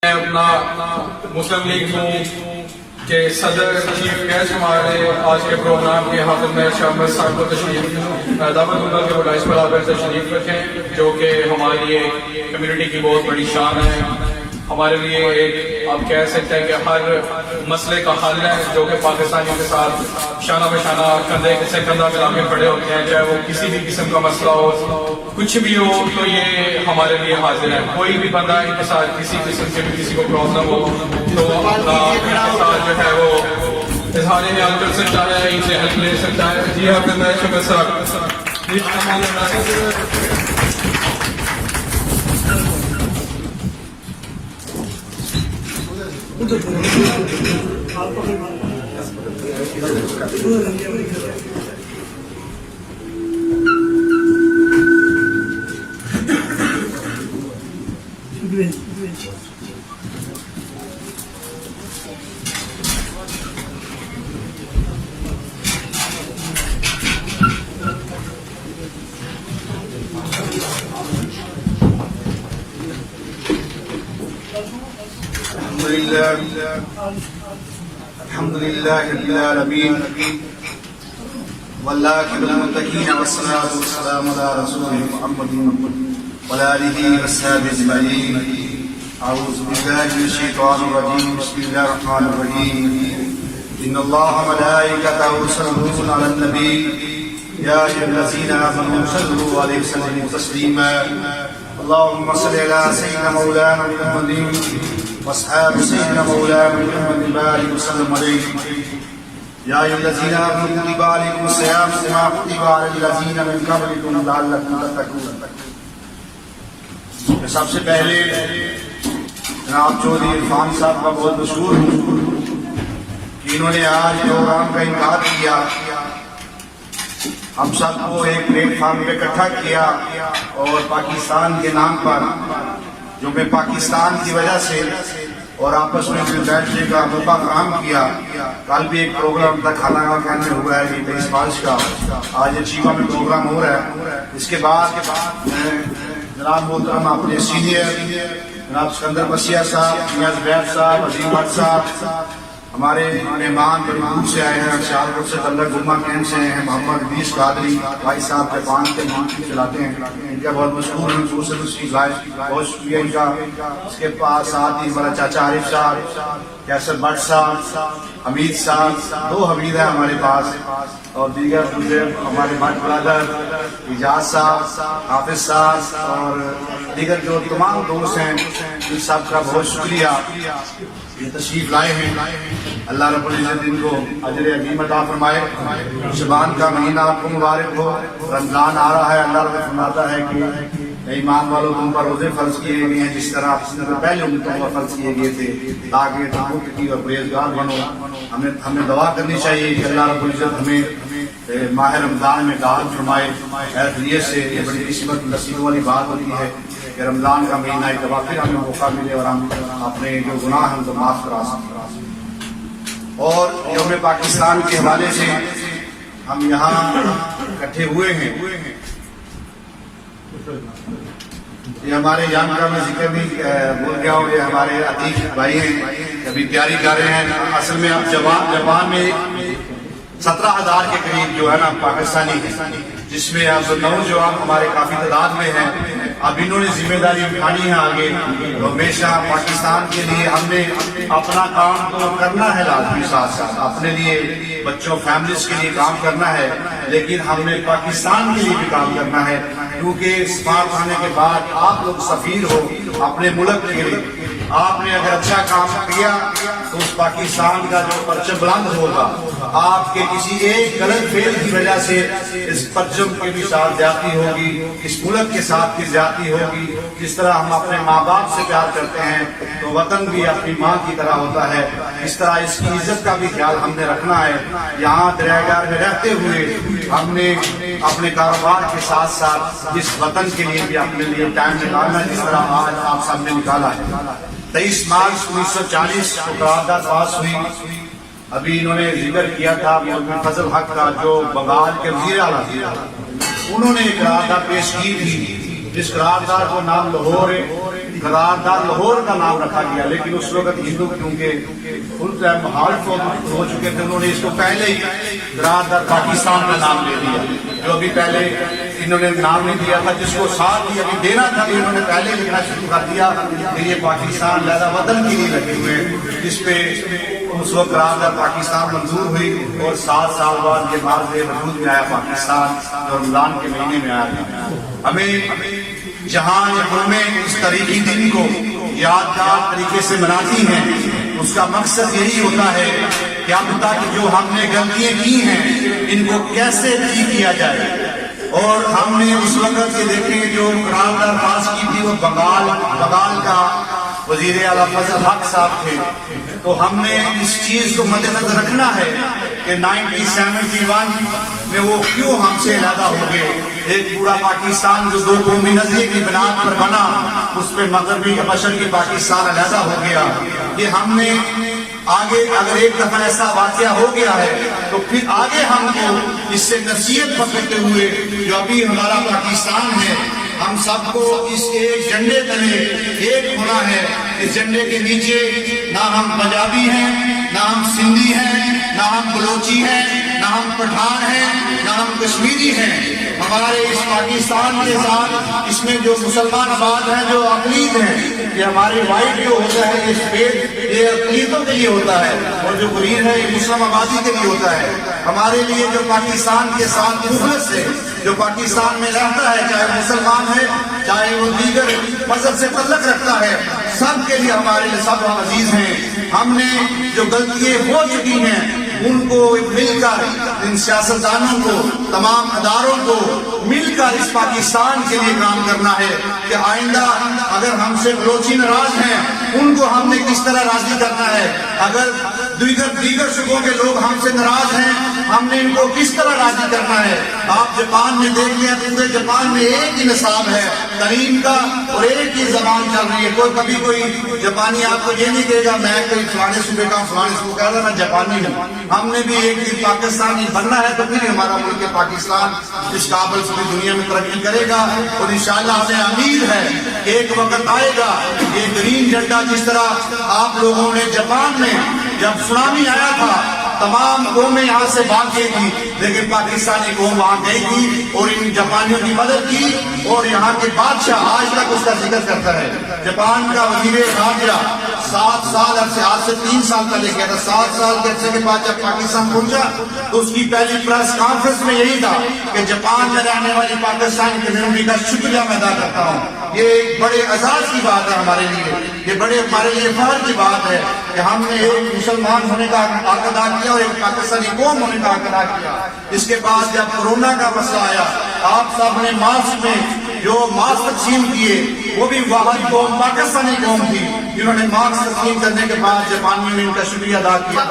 میں اپنا مسلم لیگ نون کے صدر چیف گیسٹ ہمارے آج کے پروگرام کے حافظ میں شامل صاحب کو تشریف دعوت دوں کہ وہ ڈائس پر آ کر تشریف رکھیں، جو کہ ہماری ایک کمیونٹی کی بہت بڑی شان ہے، ہمارے لیے ایک آپ کہہ سکتے ہیں کہ ہر مسئلے کا حل ہے، جو کہ پاکستانیوں کے ساتھ شانہ بہ شانہ کندھے سے کندھا ملا کے کھڑے ہوتے ہیں، چاہے وہ کسی بھی قسم کا مسئلہ ہو، کچھ بھی ہو، تو یہ ہمارے لیے حاضر ہے۔ کوئی بھی بندہ ان کے ساتھ کسی قسم کے بھی کسی کو پرابلم ہو تو اپنا ان کے ساتھ جو ہے وہ اظہار خیال کر سکتا ہے، ان سے ہیلپ لے سکتا ہے۔ جی حافظ میں شکر صاحب الحمد لله رب العالمين والعاقبۃ للمتقین والصلاة والسلام على رسوله محمد وعلى آله وصحبه اجمعین۔ اعوذ باللہ من الشیطان الرجیم، بسم اللہ الرحمن الرحیم۔ ان اللہ وملائکتہ یصلون علی النبی یا ایھا الذین آمنوا صلوا علیہ وسلموا تسلیما۔ اللهم صل علی سیدنا مولانا محمد واصحاب سيدنا مولانا محمد بارك وسلم عليه يا ايها الذين امنوا كتب عليكم الصيام كما كتب على الذين من قبلكم لعلكم تتقون۔ سب سے پہلے جناب چودھری عرفان صاحب کا بہت مشہور ہوں کہ انہوں نے آج پروگرام کا انعقاد کیا، ہم سب کو ایک پلیٹ فارم پہ اکٹھا کیا اور پاکستان کے نام پر، جو کہ پاکستان کی وجہ سے اور آپس میں بیٹھنے کا موقع فراہم کیا۔ کل بھی ایک پروگرام تھا کھانا کا میں ہوا ہے 23 مارچ کا، آج چیوا میں پروگرام ہو رہا ہے۔ اس کے بعد جناب محترم اپنے سینئر جناب سکندر بسیا صاحب، نیاز بیگ صاحب، عظیم بٹ صاحب، ہمارے مہمان بڑی دور سے آئے ہیں، سیالکوٹ سے بندر گما کیمپ سے ہیں، محمد ادریس قادری بھائی صاحب جاپان کے مارکیٹ چلاتے ہیں، ان کا بہت مشہور ہیں، دوسرے دوسری لائف بہت شکریہ ان کا۔ اس کے پاس ساتھ ہی ہمارا چاچا عارف صاحب، کیسر بٹ صاحب، حمید صاحب، دو حمید ہیں ہمارے پاس، اور دیگر دوسرے ہمارے بٹ برادر اجاز صاحب، حافظ صاحب اور دیگر جو تمام دوست ہیں، ان سب کا بہت شکریہ، یہ تشریف لائے ہیں۔ اللہ رب العزت ان کو اجر عظیم عطا فرمائے۔ شعبان کا مہینہ آپ کو مبارک ہو، رمضان آ رہا ہے، اللہ رب فرماتا ہے کہ ایمان والوں تم پر روزے فرض کیے گئے ہیں جس طرح پہلے امتوں پر فرض کیے گئے تھے، تاکہ تم متقی اور پرہیزگار بنو۔ ہمیں دعا کرنی چاہیے کہ اللہ رب العزت ہمیں ماہ رمضان میں دعوت فرمائے خیریت سے۔ یہ بڑی قسمت نصیب والی بات ہوتی ہے کہ رمضان کا مہینہ ایک دفعہ پھر ہمیں موقع ملے اور ہم اپنے جو گناہ ہیں ان کو معاف کرا سکیں۔ اور یوم پاکستان کے حوالے سے ہم یہاں اکٹھے ہوئے ہیں، یہ ہمارے یہاں کا میں ذکر بھی بول گیا ہوں، یہ ہمارے عتیق بھائی ہیں، ابھی تیاری کر رہے ہیں۔ اصل میں اب جاپان میں 17,000 کے قریب جو ہے نا پاکستانی ہیں، جس میں اب نوجوان ہمارے کافی تعداد میں ہیں۔ اب انہوں نے ذمہ داری اٹھانی ہے آگے، تو ہمیشہ پاکستان کے لیے ہم نے اپنا کام تو کرنا ہے لازمی، ساتھ ساتھ اپنے لیے بچوں فیملیز کے لیے کام کرنا ہے، لیکن ہم نے پاکستان کے لیے بھی کام کرنا ہے، کیونکہ سفارت آنے کے بعد آپ لوگ سفیر ہو اپنے ملک کے لیے۔ آپ نے اگر اچھا کام کیا تو اس پاکستان کا جو پرچم بلند ہوگا، آپ کے کسی ایک غلط فعل کی وجہ سے اس پرچم کے بھی ساتھ زیادتی ہوگی، اس ملک کے ساتھ بھی زیادتی ہوگی۔ جس طرح ہم اپنے ماں باپ سے پیار کرتے ہیں تو وطن بھی اپنی ماں کی طرح ہوتا ہے، اس طرح اس کی عزت کا بھی خیال ہم نے رکھنا ہے۔ یہاں دریا گار میں رہتے ہوئے ہم نے اپنے کاروبار کے ساتھ ساتھ اس وطن کے لیے بھی اپنے لیے ٹائم نکالنا ہے، جس طرح آج آپ سب نے نکالا ہے۔ 23 مارچ 1940 کو قرارداد پاس ہوئی، ابھی انہوں نے ذکر کیا تھا مولوی فضل حق کا جو بنگال کے وزیر اعلیٰ تھے، انہوں نے ایک قرارداد پیش کی تھی جس قرارداد کو نام لاہور قرارداد لاہور کا نام رکھا گیا، لیکن اس وقت ہندو کیونکہ فل ٹائم ہالٹ ہو چکے تھے، انہوں نے اس کو پہلے ہی قرارداد پاکستان کا نام دے دیا، جو ابھی پہلے انہوں نے نام نہیں دیا تھا، جس کو ساتھ ہی ابھی دینا تھا تو انہوں نے پہلے لکھنا شروع کر دیا کہ یہ پاکستان لہذا وطن کے لیے لگے ہوئے، جس پہ اس وقت قرارداد پاکستان منظور ہوئی اور 7 سال بعد یہ معاہدے وجود میں آیا پاکستان، جو رمضان کے مہینے میں آیا۔ ہمیں جہاں یہ قومیں اس تاریخی دن کو یادگار طریقے سے مناتی ہیں، اس کا مقصد یہی ہوتا ہے کہ اب تک جو ہم نے غلطیاں کی ہیں ان کو کیسے ٹھیک کیا جائے۔ اور ہم نے اس وقت یہ دیکھیں جو قرارداد پاس کی تھی وہ بنگال کا وزیر اعلیٰ فضل حق صاحب تھے، تو ہم نے اس چیز کو مد نظر رکھنا ہے کہ 1971 میں وہ کیوں ہم سے علیحدہ ہو گئے۔ ایک پورا پاکستان جو 2 قومی نظریے کی بنیاد پر بنا، اس پہ مغربی مشرقی پاکستان علیحدہ ہو گیا۔ یہ ہم نے آگے اگر ایک دفعہ ایسا واقعہ ہو گیا ہے تو پھر آگے ہم کو اس سے نصیحت پکڑتے ہوئے جو ابھی ہمارا پاکستان ہے، ہم سب کو اس ایک جھنڈے تلے ایک ہونا ہے۔ اس جھنڈے کے نیچے نہ ہم پنجابی ہیں، نہ ہم سندھی ہیں، نہ ہم بلوچی ہیں، نہ ہم پٹھان ہیں، نہ ہم کشمیری ہیں۔ ہمارے اس پاکستان کے ساتھ اس میں جو مسلمان آباد ہیں، جو اقلیت ہیں، یہ ہماری وائٹ جو ہوتا ہے یہ سفید، یہ اقلیتوں کے لیے ہوتا ہے، اور جو گرین ہے یہ مسلم آبادی کے لیے ہوتا ہے۔ ہمارے لیے جو پاکستان کے ساتھ مخلص ہے، جو پاکستان میں رہتا ہے، چاہے مسلمان ہے چاہے وہ دیگر مذہب سے تعلق رکھتا ہے، سب کے لیے ہمارے لیے سب عزیز ہیں۔ ہم نے جو غلطیاں ہو چکی ہیں ان کو مل کر، ان سیاستدانوں کو، تمام اداروں کو مل کر اس پاکستان کے لیے کام کرنا ہے کہ آئندہ اگر ہم سے بلوچی ناراض ہیں ان کو ہم نے کس طرح راضی کرنا ہے، اگر دیگر صوبوں کے لوگ ہم سے ناراض ہیں ہم نے ان کو کس طرح راضی کرنا ہے۔ آپ جاپان میں دیکھ لیں، پورے جاپان میں ایک ہی نصاب ہے تعلیم کا اور ایک ہی زبان چل رہی ہے۔ کبھی کوئی جاپانی آپ کو یہ نہیں کہے گا میں کوئی فلانے صوبے کا فلانے صوبے کا، میں جاپانی ہوں۔ ہم نے بھی ایک دن پاکستانی بننا ہے تو پھر ہمارا ملک پاکستان اس قابل سے دنیا میں ترقی کرے گا، اور انشاءاللہ ہمیں امید ہے کہ ایک وقت آئے گا یہ گرین جھنڈا، جس طرح آپ لوگوں نے جاپان میں جب سونامی آیا تھا تمام قومیں یہاں سے بھاگ گئی تھی، لیکن پاکستانی قوم وہاں گئی تھی اور ان جاپانیوں کی مدد کی، اور یہاں کے بادشاہ آج تک اس کا ذکر کرتا ہے۔ جاپان کا وزیر خارجہ 7 سال عرصے، آج سے 3 سال پہلے کیا تھا، 7 سال کے عرصے کے بعد جب پاکستان پہنچا تو اس کی پہلی پریس کانفرنس میں یہی تھا کہ جاپان میں رہنے والی پاکستانی کمیونٹی کا شکریہ میں ادا کرتا ہوں۔ یہ ایک بڑے اعزاز کی بات ہے ہمارے لیے، یہ بڑے ہمارے لیے فخر کی بات ہے کہ ہم نے ایک مسلمان ہونے کا حق ادا کیا اور ایک پاکستانی قوم ہونے کا حق ادا کیا۔ اس کے بعد جب کورونا کا مسئلہ آیا، آپ سب نے ماسک میں جو ماسک تقسیم کیے وہ بھی واحد قوم پاکستانی قوم تھی جنہوں نے ماسک تقسیم کرنے کے بعد جاپانیوں نے ان کا شکریہ ادا کیا۔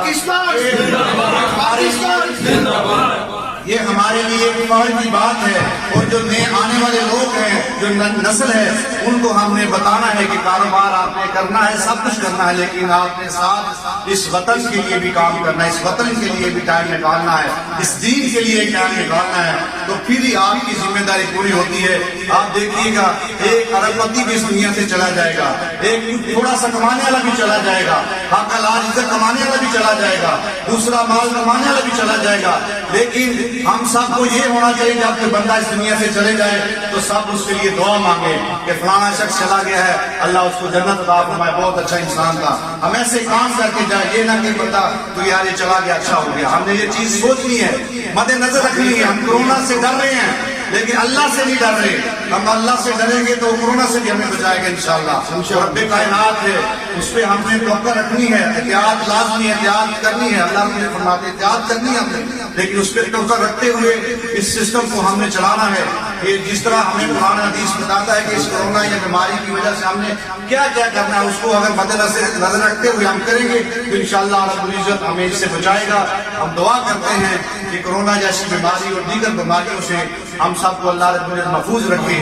یہ ہمارے لیے ایک فخر کی بات ہے، اور جو نئے آنے والے لوگ ہیں، جو نسل ہے، ان کو ہم نے بتانا ہے کہ کاروبار آپ نے کرنا ہے، سب کچھ کرنا ہے، لیکن آپ نے ساتھ اس وطن کے لیے بھی کام کرنا ہے، اس وطن کے لیے بھی ٹائم نکالنا ہے، اس دین کے لیے ٹائم نکالنا ہے، تو پھر ہی آپ کی ذمہ داری پوری ہوتی ہے۔ آپ دیکھیے گا ایک ارب پتی بھی اس دنیا سے چلا جائے گا، ایک تھوڑا سا کمانے والا بھی چلا جائے گا، حق حلال عزت کمانے والا بھی چلا جائے گا، دوسرا مال کمانے والا بھی چلا جائے گا، لیکن ہم سب کو یہ ہونا چاہیے جب کوئی بندہ اس دنیا سے چلے جائے تو سب اس کے لیے دعا مانگے کہ فلانا شخص چلا گیا ہے، اللہ اس کو جنت عطا فرمائے، بہت اچھا انسان تھا۔ ہم ایسے کام کر کے جائے، یہ نہ کہ بندہ تو یار یہ چلا گیا اچھا ہو گیا۔ ہم نے یہ چیز سوچنی ہے، مد نظر رکھنی ہے۔ ہم کورونا سے ڈر رہے ہیں لیکن اللہ سے نہیں ڈر رہے، ہم اللہ سے ڈریں گے تو کورونا سے بھی ہمیں بچائے گا انشاءاللہ۔ رب کائنات ہے، اس پہ ہم نے توقع رکھنی ہے، احتیاط لازمی ہے، احتیاط کرنی ہے، اللہ مجھے فرماتے ہیں احتیاط کرنی ہے ہم نے، لیکن اس پہ توقع رکھتے ہوئے اس سسٹم کو ہم نے چلانا ہے۔ کہ جس طرح ہمیں قرآن حدیث بتاتا ہے کہ اس کورونا یا بیماری کی وجہ سے ہم نے کیا کیا کرنا ہے، اس کو اگر مد نظر رکھتے ہوئے ہم کریں گے تو انشاءاللہ رب العزت ہمیں اس سے بچائے گا۔ ہم دعا کرتے ہیں کہ کورونا جیسی بیماری اور دیگر بیماریوں سے ہم سب کو اللہ رب العزت محفوظ رکھے،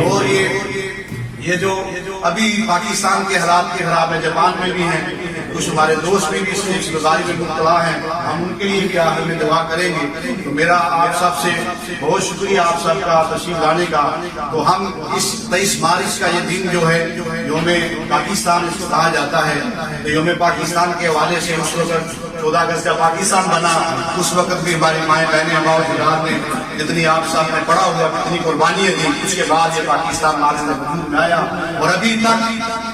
اور یہ جو ابھی پاکستان کے حالات کے خراب ہے، جاپان میں بھی ہیں، کچھ ہمارے دوست بھی اس بیماری میں مبتلا ہیں، ہم ان کے لیے بھی آخر میں دعا کریں گے۔ تو میرا آپ سب سے بہت شکریہ آپ سب کا تشریف لانے کا۔ تو ہم اس 23 مارچ کا یہ دن جو ہے یوم پاکستان اس کو کہا جاتا ہے، تو یوم پاکستان کے حوالے سے اس وقت 14 اگست کا پاکستان بنا، اس وقت بھی ہماری مائیں بہنیں ہمارے جداد نے جتنی آپ صاحب نے پڑھا ہوا کتنی قربانیاں دی، اس کے بعد یہ پاکستان ہمارے وجود میں آیا، اور ابھی تک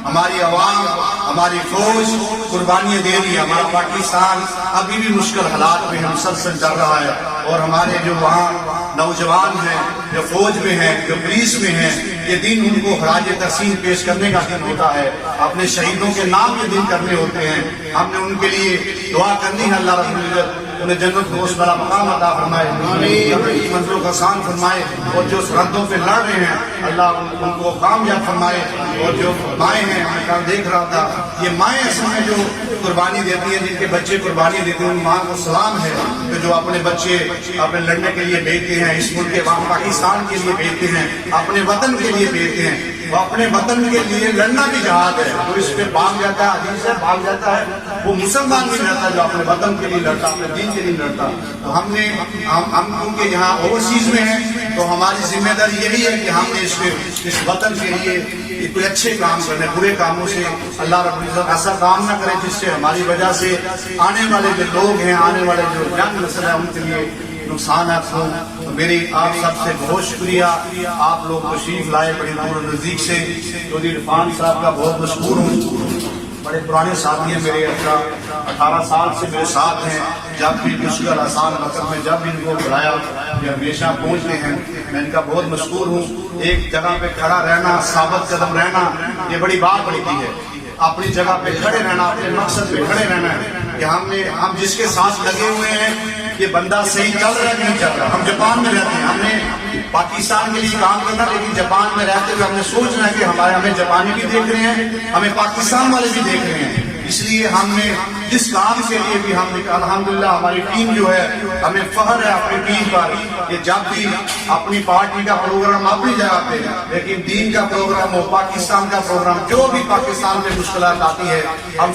ہماری عوام ہماری فوج قربانیاں دے رہی ہے۔ ہمارا پاکستان ابھی بھی مشکل حالات میں مسلسل چل رہا ہے، اور ہمارے جو وہاں نوجوان ہیں جو فوج میں ہیں جو پولیس میں ہیں، یہ دن ان کو خراج تحسین پیش کرنے کا دن ہوتا ہے، اپنے شہیدوں کے نام کے دن کرنے ہوتے ہیں۔ ہم نے ان کے لیے دعا کرنی ہے، اللہ رب العزت انہیں جنت کو اس بڑا مقام عطا فرمائے، منزلوں کا آسان فرمائے، اور جو سرحدوں پہ لڑ رہے ہیں اللہ ان کو کامیاب فرمائے۔ اور جو مائیں ہیں میں کل دیکھ رہا تھا، یہ مائیں اصل میں جو قربانی دیتی ہیں، جن کے بچے قربانی دیتے ہیں، ان ماں کو سلام ہے کہ جو اپنے بچے اپنے لڑنے کے لیے بھیجتے ہیں، اس ملک کے پاکستان کے لیے بھیجتے ہیں، اپنے وطن کے لیے بھیجتے ہیں۔ وہ اپنے وطن کے لیے لڑنا بھی جہاد ہے، وہ اس پہ بھاگ جاتا ہے، حدیث سے بھاگ جاتا ہے، وہ مسلمان نہیں رہتا جو اپنے وطن کے لیے لڑتا، اپنے دین کے لیے لڑتا۔ تو ہم کیونکہ یہاں اوورسیز میں ہیں تو ہماری ذمہ داری یہی ہے کہ ہم نے اس وطن کے لیے کوئی اچھے کام کرنے، برے کاموں سے اللہ رب العزت ایسا کام نہ کرے جس سے ہماری وجہ سے آنے والے جو لوگ ہیں، آنے والے جو ینگ نسل ہے، ان کے لیے نقصانات ہوں۔ تو میری آپ سب سے بہت شکریہ، آپ لوگ تشریف لائے بڑی دور و نزدیک سے۔ چودھری عرفان صاحب کا بہت مشکور ہوں، بڑے پرانے ساتھی ہیں میرے، 18 سال سے میرے ساتھ ہیں، جب بھی مشکل آسان وقت میں جب بھی ان کو بلایا یہ ہمیشہ پہنچتے ہیں، میں ان کا بہت مشکور ہوں۔ ایک جگہ پہ کھڑا رہنا، ثابت قدم رہنا، یہ بڑی بات بڑھتی ہے، اپنی جگہ پہ کھڑے رہنا، اپنے مقصد پہ کھڑے رہنا ہے کہ ہم جس کے ساتھ لگے ہوئے ہیں یہ بندہ صحیح چل رہا ہے کہ نہیں چل رہا۔ ہم جاپان میں رہتے ہیں، ہم نے پاکستان کے لیے کام کرنا، لیکن جاپان میں رہتے ہوئے ہم نے سوچنا ہے کہ ہمیں جاپانی بھی دیکھ رہے ہیں، ہمیں پاکستان والے بھی دیکھ رہے ہیں، اس لیے ہم نے جس کام کے لیے بھی ہم نے الحمدللہ ہماری ٹیم جو ہے، ہمیں فخر ہے اپنی ٹیم پر کہ جب بھی اپنی پارٹی کا پروگرام اپنی جگہ پہ، لیکن دین کا پروگرام ہو، پاکستان کا پروگرام، جو بھی پاکستان میں مشکلات آتی ہے، ہم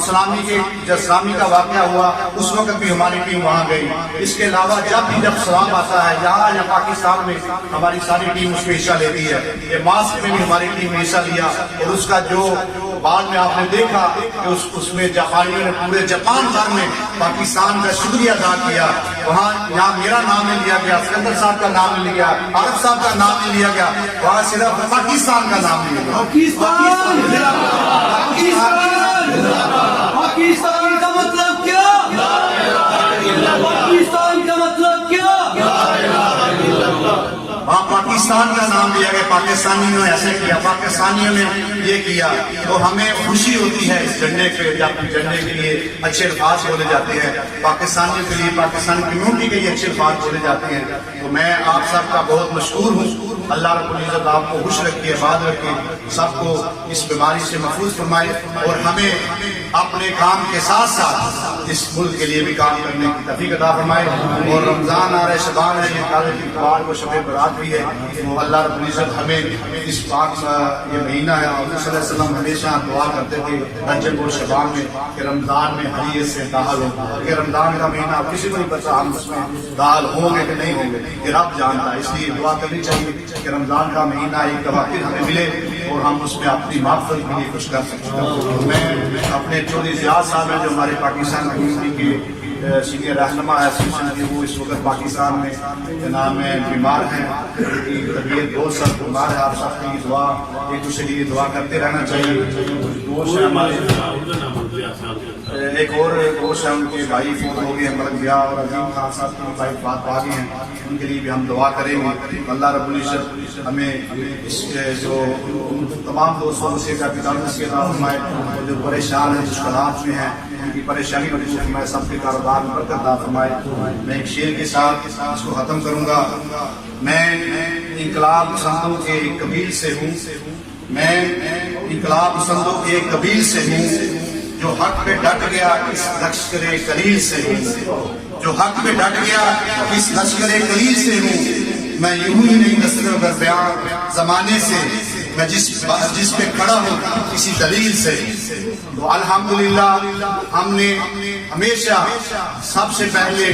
جب سلامی کا واقعہ ہوا اس وقت بھی ہماری ٹیم وہاں گئی۔ اس کے علاوہ جب سلام آتا ہے یہاں یا پاکستان میں، ہماری ساری ٹیم اس میں حصہ لیتی ہے۔ یہ ماسک میں بھی ہماری ٹیم نے حصہ لیا، اور اس کا جو بعد میں آپ نے دیکھا کہ اس میں جاپانیوں نے پورے جاپان بھر میں پاکستان کا شکریہ ادا کیا۔ وہاں یہاں میرا نام نہیں لیا گیا، اسکندر صاحب کا نام نہیں لیا گیا، عارف صاحب کا نام نہیں لیا گیا، وہاں صرف پاکستان کا نام لیا گیا۔ پاکستان کا مطلب کیا؟ پاکستان کا مطلب کیا؟ وہاں پاکستان کا نام لیا گیا، پاکستانیوں نے ایسے کیا، پاکستانیوں نے یہ کیا، تو ہمیں خوشی ہوتی ہے اس جھنڈے پہ جب جھنڈے کے لیے اچھے الفاظ بولے جاتے ہیں، پاکستانیوں کے لیے، پاکستانی کمیونٹی کے لیے اچھے الفاظ بولے جاتے ہیں۔ تو میں آپ سب کا بہت مشکور ہوں، اللہ رب العزت آپ کو خوش رکھے، آباد رکھے، سب کو اس بیماری سے محفوظ فرمائے، اور ہمیں اپنے کام کے ساتھ ساتھ اس ملک کے لیے بھی کام کرنے کی توفیق عطا فرمائے۔ اور رمضان آ رہا ہے، شبان ہے، یہ کل اتوار کو شب برات بھی ہے، تو اللہ رب العزت ہمیں اس پاک یہ مہینہ ہے، حضور صلی اللہ علیہ وسلم ہمیشہ دعا کرتے تھے رجب اور شبان میں کہ رمضان میں حریت سے داخل ہو، کہ رمضان کا مہینہ کسی کو نہیں پتا ہم اس میں داخل ہوں گے کہ نہیں ہوں گے، یہ رب جانتا ہے، اس لیے دعا کرنی چاہیے کہ رمضان کا مہینہ ایک دفعہ پھر ہمیں ملے اور ہم اس میں اپنی مغفرت کے لیے کچھ کر سکیں۔ میں اپنے چودھری زیاد صاحب ہیں جو ہمارے پاکستان کمیونٹی کے سینئر رہنما ہے، وہ اس وقت پاکستان میں جناب میں بیمار ہیں، ان کی طبیعت بہت سخت بیمار ہے، آپ سب کی دعا ایک دوسرے کے لیے دعا کرتے رہنا چاہیے۔ دوست ہیں ہمارے، ایک اور دوست ہے، ان کے بھائی فوت ہو گئے، مر گیا، اور عظیم خان صاحب کی بھائی فات پا گئے ہیں، ان کے لیے بھی ہم دعا کریں گے۔ اللہ رب العزت ہمیں اس جو تمام دوستوں سے کا فرمائے، جو پریشان ہیں، مشکلات میں ہیں، ان کی پریشانی کو دور فرمائے، سب کے کاروبار میں برکت عطا فرمائے۔ میں ایک شعر کے ساتھ اس کو ختم کروں گا۔ میں انقلاب پسندوں کے ایک قبیل سے ہوں، میں انقلاب پسندوں کے ایک قبیل سے ہوں، جو حق پہ ڈٹ گیا اس لشکر قلیل سے ہوں، جو حق پہ ڈٹ گیا اس لشکر قلیل سے ہوں۔ میں یوں ہی نہیں دستگیر بیان زمانے سے، میں جس پہ کھڑا ہوں کسی دلیل سے، تو الحمدللہ ہم نے ہمیشہ سب سے پہلے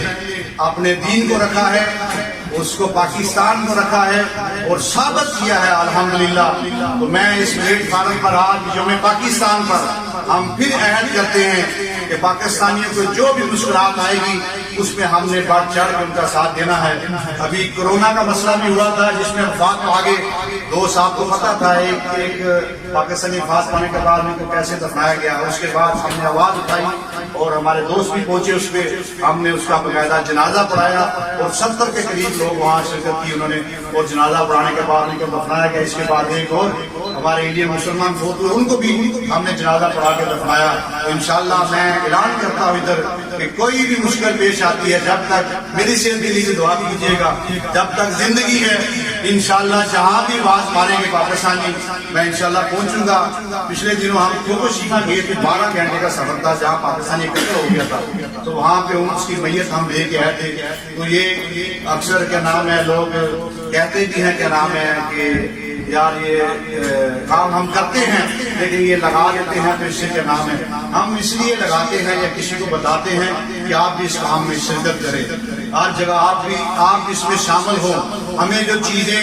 اپنے دین کو رکھا ہے، اس کو پاکستان کو رکھا ہے اور ثابت کیا ہے الحمدللہ۔ تو میں اس پلیٹ فارم پر آج یوم پاکستان پر ہم پھر عہد کرتے ہیں کہ پاکستانیوں کو جو بھی مشکلات آئے گی اس میں ہم نے بڑھ چڑھ کے ان کا ساتھ دینا ہے۔ ابھی کورونا کا مسئلہ بھی ہوا تھا جس میں وفات آگے 2 صاحب کو پتہ تھا، ایک پاکستانی وفات پانے کے بعد ان کو کیسے دفنایا گیا۔ اس کے بعد ہم نے آواز اٹھائی اور ہمارے دوست بھی پہنچے اس پہ، ہم نے اس کا باقاعدہ جنازہ پڑھایا اور 70 کے قریب لوگ وہاں شرکت کی انہوں نے، اور جنازہ پڑھانے کے بعد ان کو دفنایا گیا۔ اس کے بعد ایک اور ہمارے انڈین مسلمان فوت ہوئے، ان کو بھی ہم نے جنازہ پڑھا کے دفنایا۔ تو انشاءاللہ میں اعلان کرتا ہوں ادھر کہ کوئی بھی مشکل پیش آتی ہے، جب تک میری صحت کے لیے دعا کیجیے گا، جب تک زندگی ہے انشاءاللہ جہاں بھی آواز ماریں گے پاکستانی میں انشاءاللہ پہنچوں گا۔ پچھلے دنوں ہم کوشیکا گئے تھے، 12 گھنٹے کا سفر تھا جہاں پاکستانی اکٹھا ہو گیا تھا، تو وہاں پہ اس کی میت ہم لے کے آئے تھے۔ تو یہ اکثر کیا نام ہے، لوگ کہتے بھی ہیں کیا نام ہے کہ یار یہ کام ہم کرتے ہیں لیکن یہ لگا دیتے ہیں، تو اس سے کیا نام ہے، ہم اس لیے لگاتے ہیں یا کسی کو بتاتے ہیں کہ آپ بھی اس کام میں شرکت کریں، ہر جگہ آپ اس میں شامل ہوں۔ ہمیں جو چیزیں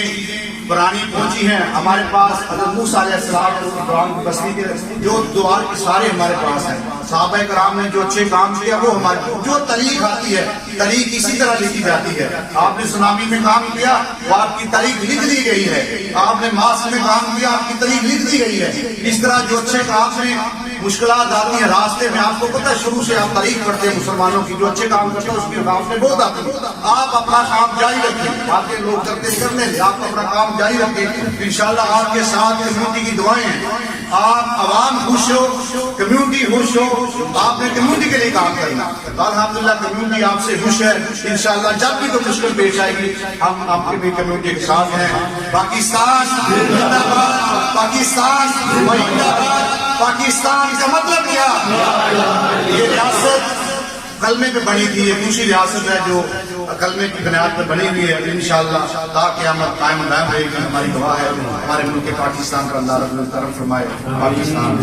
پرانی پہنچی ہیں ہمارے پاس، حضرت موسیٰ علیہ السلام قرآن کی بستی کے جو دعا کے سارے ہمارے پاس ہیں، صحابہ کرام نے جو اچھے کام کیا وہ ہمارے، جو تاریخ آتی ہے تاریخ اسی طرح لکھی جاتی ہے۔ آپ نے سونامی میں کام کیا وہ آپ کی تاریخ لکھ دی گئی ہے، آپ نے ماسک میں کام کیا آپ کی تاریخ لکھ دی گئی ہے۔ اس طرح جو اچھے کام میں مشکلات آتی ہیں راستے میں، آپ کو پتہ ہے شروع سے آپ تاریخ پڑھتے ہیں مسلمانوں کی، جو اچھے کام کرتے ہیں اس کی راستے بہت آتی ہے۔ آپ اپنا کام جاری رکھیں، باتیں لوگ کرتے کرنے دیں، آپ اپنا کام جاری رکھیں، انشاءاللہ آپ کے ساتھ کمیونٹی کی دعائیں ہیں، آپ عوام خوش ہو، کمیونٹی خوش ہو، آپ نے کمیونٹی کے لیے کام کرنا، تو الحمدللہ کمیونٹی آپ سے خوش ہے۔ انشاءاللہ جب بھی کوئی مشکل پیش آئے گی ہم آپ کی بھی کمیونٹی کے ساتھ ہیں۔ پاکستان زندہ باد، پاکستان زندہ باد۔ پاکستان کا مطلب کیا؟ یہ ریاست کلمے پہ بنی تھی، یہ دوسری ریاست ہے جو کلمے کی بنیاد پر بنی ہوئی ہے۔ انشاءاللہ تا قیامت قائم دائم رہے گی، ہماری دعا ہے ہمارے ملک پاکستان کا اللہ رب العزت کرم فرمائے۔ پاکستان